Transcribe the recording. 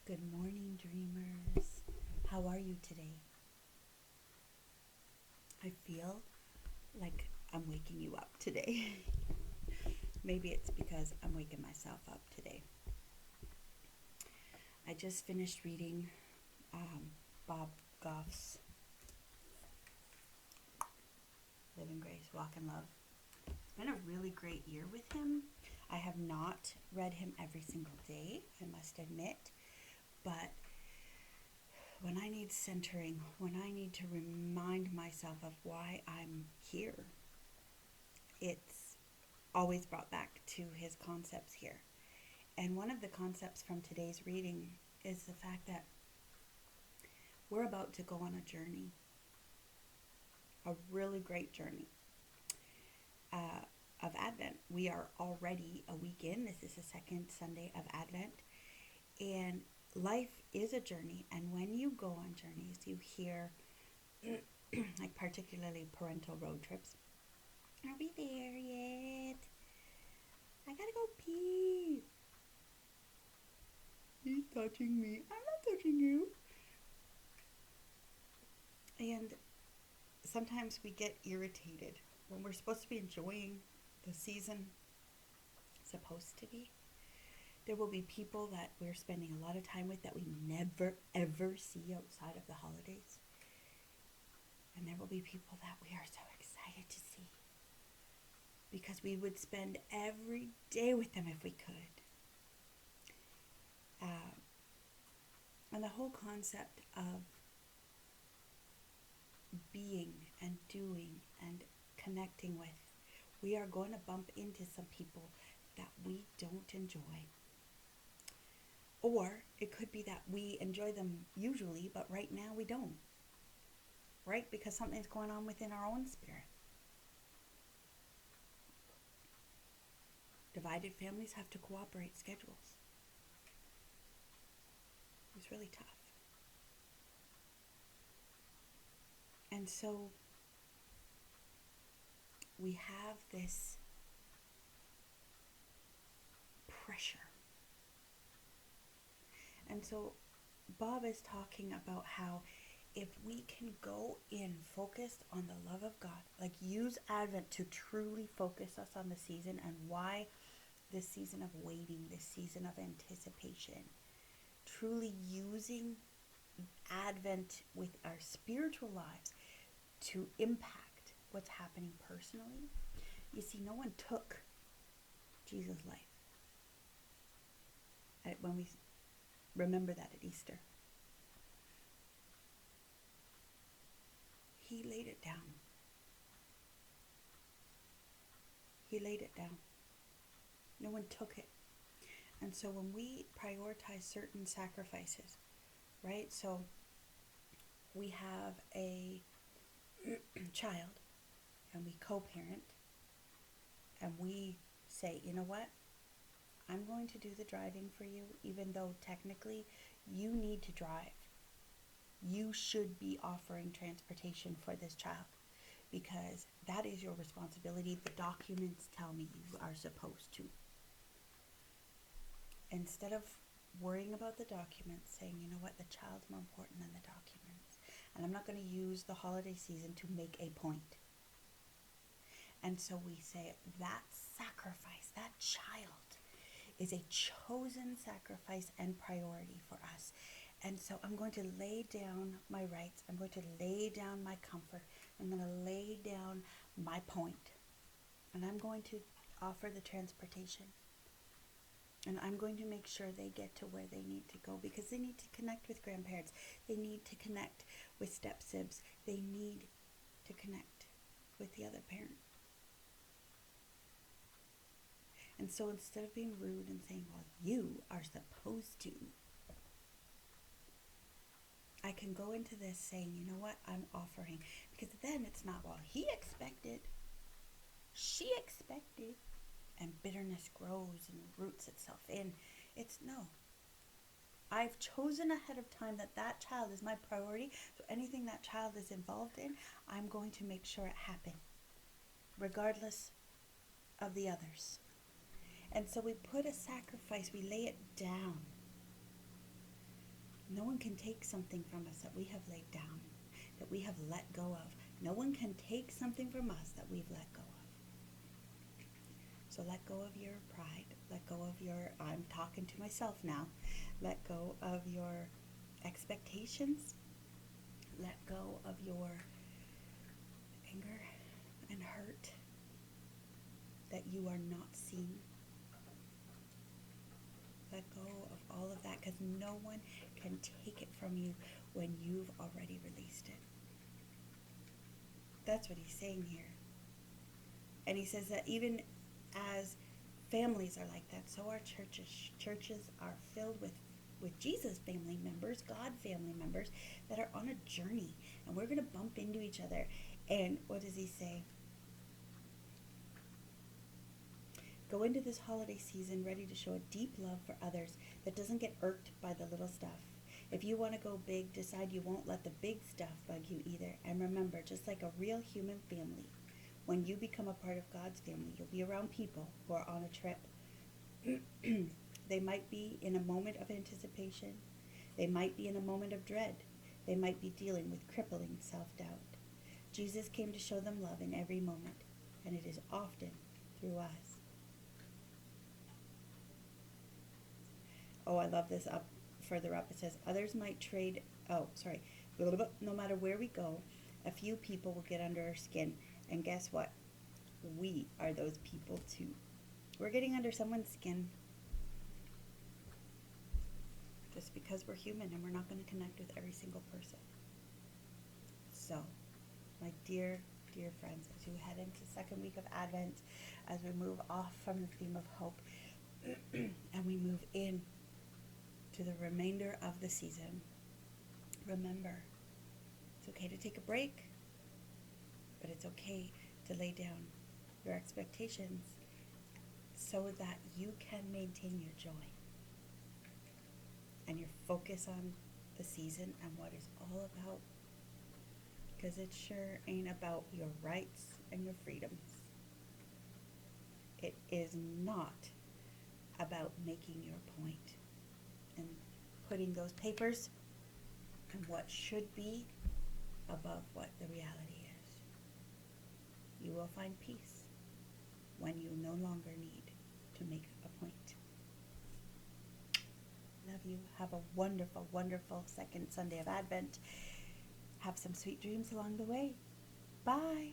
Good morning, dreamers. How are you today? I feel like I'm waking you up today. Maybe it's because I'm waking myself up today. I just finished reading Bob Goff's Live in Grace, Walk in Love. It's been a really great year with him. I have not read him every single day, I must admit, but when I need centering, when I need to remind myself of why I'm here, it's always brought back to his concepts here. And one of the concepts from today's reading is the fact that we're about to go on a journey, a really great journey of Advent. We are already a week in. This is the second Sunday of Advent. And life is a journey. And when you go on journeys, you hear, like particularly parental road trips, are we there yet? I gotta go pee. He's touching me. I'm not touching you. And sometimes we get irritated when we're supposed to be enjoying the season. Supposed to be. There will be people that we're spending a lot of time with that we never ever see outside of the holidays. And there will be people that we are so excited to see because we would spend every day with them if we could. And the whole concept of being and doing and connecting with, we are going to bump into some people that we don't enjoy. Or it could be that we enjoy them usually, but right now we don't. Right? Because something's going on within our own spirit. Divided families have to cooperate schedules. It's really tough. And so we have this pressure. And so Bob is talking about how if we can go in focused on the love of God, like use Advent to truly focus us on the season and why this season of waiting, this season of anticipation, truly using Advent with our spiritual lives to impact what's happening personally. You see, no one took Jesus' life. When we remember that at Easter, he laid it down. He laid it down. No one took it. And so when we prioritize certain sacrifices, right? So we have a child and we co-parent and we say, you know what? I'm going to do the driving for you, even though technically you need to drive. You should be offering transportation for this child because that is your responsibility. The documents tell me you are supposed to. Instead of worrying about the documents, saying, you know what, the child's more important than the documents. And I'm not going to use the holiday season to make a point. And so we say that sacrifice, that child is a chosen sacrifice and priority for us. And so I'm going to lay down my rights. I'm going to lay down my comfort. I'm going to lay down my point. And I'm going to offer the transportation. And I'm going to make sure they get to where they need to go because they need to connect with grandparents. They need to connect with step-sibs. They need to connect with the other parent. And so instead of being rude and saying, well, you are supposed to, I can go into this saying, you know what, I'm offering. Because then it's not, well, he expected, she expected, and bitterness grows and roots itself in. It's no. I've chosen ahead of time that that child is my priority. So anything that child is involved in, I'm going to make sure it happens, regardless of the others. And so we put a sacrifice, we lay it down. no one can take something from us that we have laid down, that we have let go of. No one can take something from us that we've let go of. So let go of your pride. Let go of your, I'm talking to myself now, let go of your expectations. Let go of your anger and hurt that you are not seen. Let go of all of that, because no one can take it from you when you've already released it. That's what he's saying here. And he says that even as families are like that, so are churches. Churches are filled with Jesus family members, God family members that are on a journey. And we're going to bump into each other. And what does he say? Go into this holiday season ready to show a deep love for others that doesn't get irked by the little stuff. If you want to go big, decide you won't let the big stuff bug you either. And remember, just like a real human family, when you become a part of God's family, you'll be around people who are on a trip. They might be in a moment of anticipation. They might be in a moment of dread. They might be dealing with crippling self-doubt. Jesus came to show them love in every moment, and it is often through us. Oh, I love this further up. It says, others might trade, no matter where we go, a few people will get under our skin. And guess what? We are those people too. We're getting under someone's skin just because we're human, and we're not going to connect with every single person. So, my dear, dear friends, as you head into the second week of Advent, as we move off from the theme of hope, and we move in to the remainder of the season, remember, it's okay to take a break, but it's okay to lay down your expectations so that you can maintain your joy and your focus on the season and what it's all about. Because it sure ain't about your rights and your freedoms. It is not about making your point and putting those papers and what should be above what the reality is. You will find peace when you no longer need to make a point. Love you. Have a wonderful, wonderful second Sunday of Advent. Have some sweet dreams along the way. Bye.